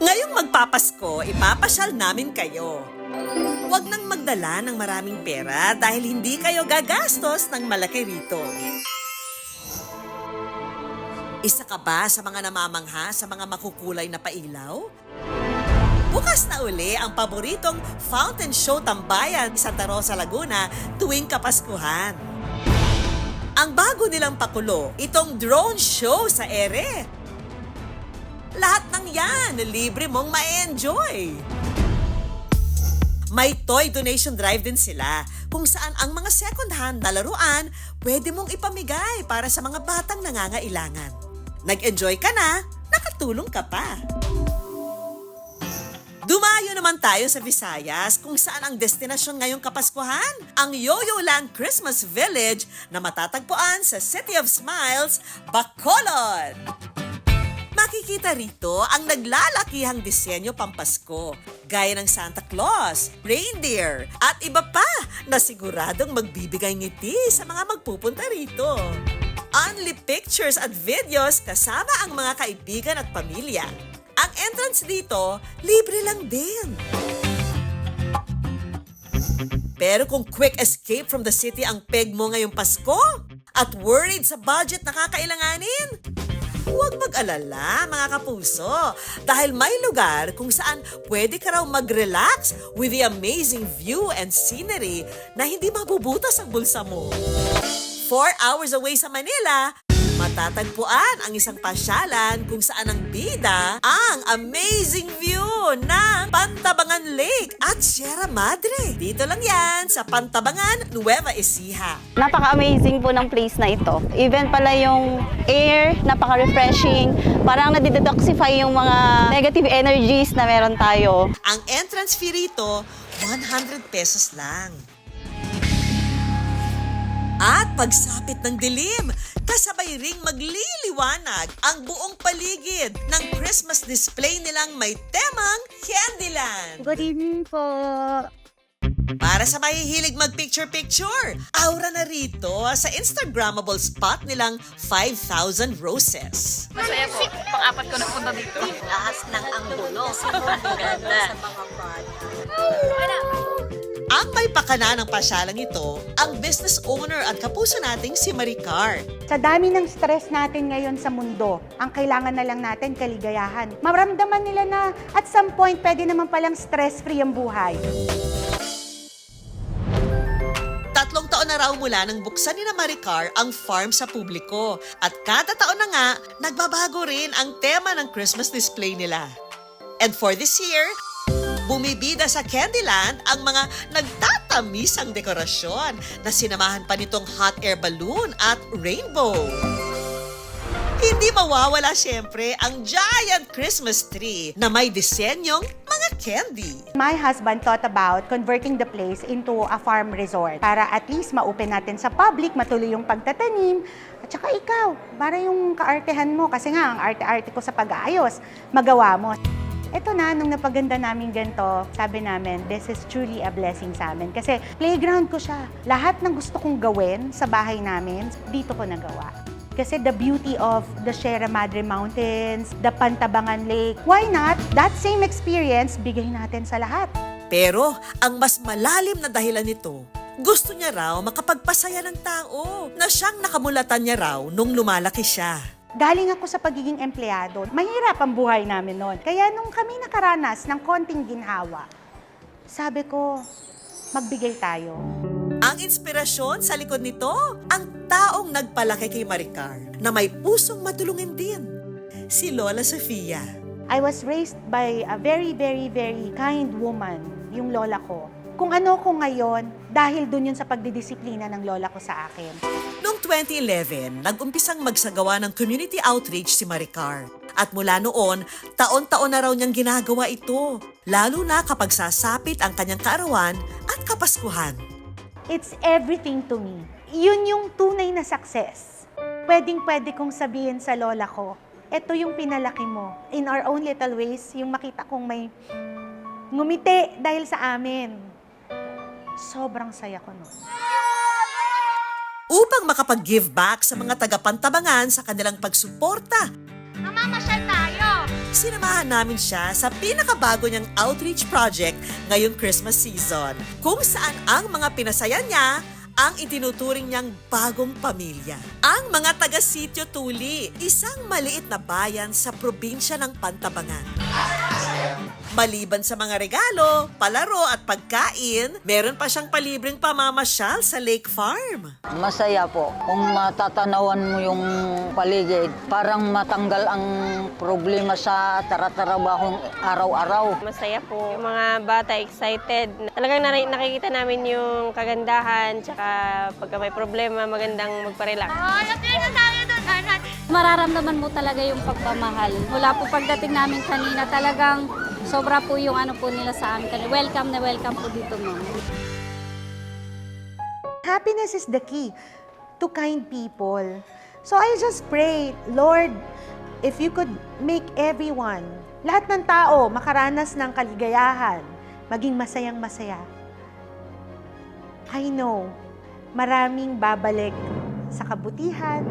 Ngayong magpapasko, ipapasyal namin kayo. Huwag nang magdala ng maraming pera dahil hindi kayo gagastos ng malaki rito. Isa ka ba sa mga namamangha sa mga makukulay na pailaw? Bukas na uli ang paboritong fountain show tambayan sa Santa Rosa, Laguna tuwing Kapaskuhan. Ang bago nilang pakulo, itong drone show sa ere. Lahat ng yan, libre mong ma-enjoy. May toy donation drive din sila kung saan ang mga second-hand na laruan pwede mong ipamigay para sa mga batang nangangailangan. Nag-enjoy ka na, nakatulong ka pa. Dumayo naman tayo sa Visayas kung saan ang destinasyon ngayong Kapaskuhan, ang Yo-Yo Land Christmas Village na matatagpuan sa City of Smiles, Bacolod. Makikita rito ang naglalakihang disenyo pampasko, gaya ng Santa Claus, reindeer, at iba pa na siguradong magbibigay ngiti sa mga magpupunta rito. Only pictures at videos kasama ang mga kaibigan at pamilya. Ang entrance dito, libre lang din. Pero kung quick escape from the city ang peg mo ngayong Pasko at worried sa budget na kakailanganin, huwag mag-alala mga kapuso dahil may lugar kung saan pwede ka raw mag-relax with the amazing view and scenery na hindi mabubutas ang bulsa mo. 4 hours away sa Manila, matatagpuan ang isang pasyalan kung saan ang bida ang amazing view ng Pantabangan Lake at Sierra Madre. Dito lang yan sa Pantabangan, Nueva Ecija. Napaka-amazing po ng place na ito. Even pala yung air, napaka-refreshing. Parang nadidetoxify yung mga negative energies na meron tayo. Ang entrance fee rito, 100 pesos lang. At pagsapit ng dilim, kasabay ring magliliwanag ang buong paligid ng Christmas display nilang may temang Candyland. Good evening po. Para sa mahihilig mag-picture-picture, aura na rito sa Instagrammable spot nilang 5,000 Roses. Masaya po. Pang-apat ko napunta dito. Lakas ng anggulo. Ganda. Ang may pakana ng pasyalang ito, ang business owner at kapuso nating si Maricar. Sa dami ng stress natin ngayon sa mundo, ang kailangan na lang natin kaligayahan. Maramdaman nila na at some point pwede naman palang stress-free ang buhay. 3 taon na raw mula nang buksan ni na Maricar ang farm sa publiko at kada taon na nga, nagbabago rin ang tema ng Christmas display nila. And for this year, bumibida sa Candyland ang mga nagtatamisang dekorasyon na sinamahan pa nitong hot air balloon at rainbow. Hindi mawawala siyempre ang giant Christmas tree na may disenyong mga candy. My husband thought about converting the place into a farm resort para at least ma-open natin sa public, matuloy yung pagtatanim. At saka ikaw, para yung kaartehan mo, kasi nga ang arte-arte ko sa pag-aayos, magawa mo. Ito na, nung napaganda namin ganito, sabi namin, this is truly a blessing sa amin. Kasi playground ko siya. Lahat ng gusto kong gawin sa bahay namin, dito ko nagawa. Kasi the beauty of the Sierra Madre Mountains, the Pantabangan Lake, why not? That same experience, bigay natin sa lahat. Pero ang mas malalim na dahilan nito, gusto niya raw makapagpasaya ng tao na siyang nakamulatan niya raw nung lumalaki siya. Galing ako sa pagiging empleyado. Mahirap ang buhay namin noon. Kaya nung kami nakaranas ng konting ginhawa, sabi ko, magbigay tayo. Ang inspirasyon sa likod nito, ang taong nagpalaki kay Maricar na may pusong matulungin din, si Lola Sofia. I was raised by a very, very, very kind woman, yung lola ko. Kung ano ko ngayon, dahil dun yun sa pagdidisiplina ng lola ko sa akin. Noong 2011, nag-umpisang magsagawa ng community outreach si Maricar. At mula noon, taon-taon na raw niyang ginagawa ito, lalo na kapag sasapit ang kanyang kaarawan at Kapaskuhan. It's everything to me. Yun yung tunay na success. Pwedeng-pwede kong sabihin sa lola ko, ito yung pinalaki mo. In our own little ways, yung makita kong may ngumiti dahil sa amin. Sobrang saya ko nun. Upang makapag-give back sa mga taga-Pantabangan sa kanilang pagsuporta, Mamamasyal tayo! Sinamahan namin siya sa pinakabago niyang outreach project ngayong Christmas season, kung saan ang mga pinasaya niya ang itinuturing niyang bagong pamilya. Ang mga taga-Sitio Tuli, isang maliit na bayan sa probinsya ng Pantabangan. Maliban sa mga regalo, palaro at pagkain, meron pa siyang palibreng pamamasyal sa Lake Farm. Masaya po. Kung matatanawan mo yung paligid, parang matanggal ang problema sa taratarabahong araw-araw. Masaya po. Yung mga bata excited. Talagang nakikita namin yung kagandahan, tsaka pagka may problema, magandang magparelax. Mararamdaman mo talaga yung pagmamahal. Mula po pagdating namin kanina, talagang sobra po yung ano po nila sa amin. Welcome na welcome po dito, ma'am. Happiness is the key to kind people. So I just pray, Lord, if you could make everyone, lahat ng tao, makaranas ng kaligayahan, maging masayang-masaya. I know, maraming babalik sa kabutihan.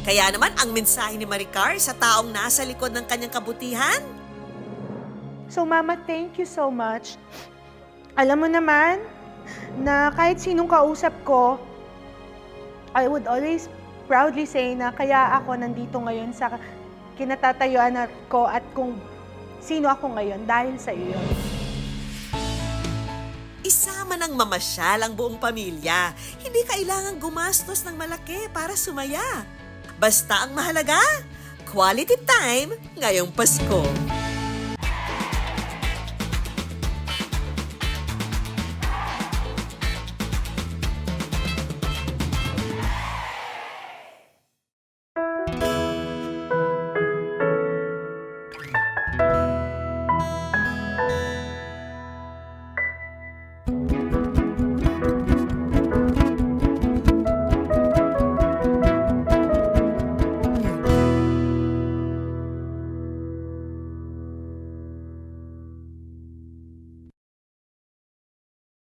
Kaya naman ang mensahe ni Maricar sa taong nasa likod ng kanyang kabutihan, So Mama, thank you so much. Alam mo naman na kahit sinong kausap ko, I would always proudly say na kaya ako nandito ngayon sa kinatatayuan ko at kung sino ako ngayon dahil sa iyo. isama ng mamasyal ang buong pamilya. Hindi kailangang gumastos ng malaki para sumaya. Basta ang mahalaga, quality time ngayong Pasko.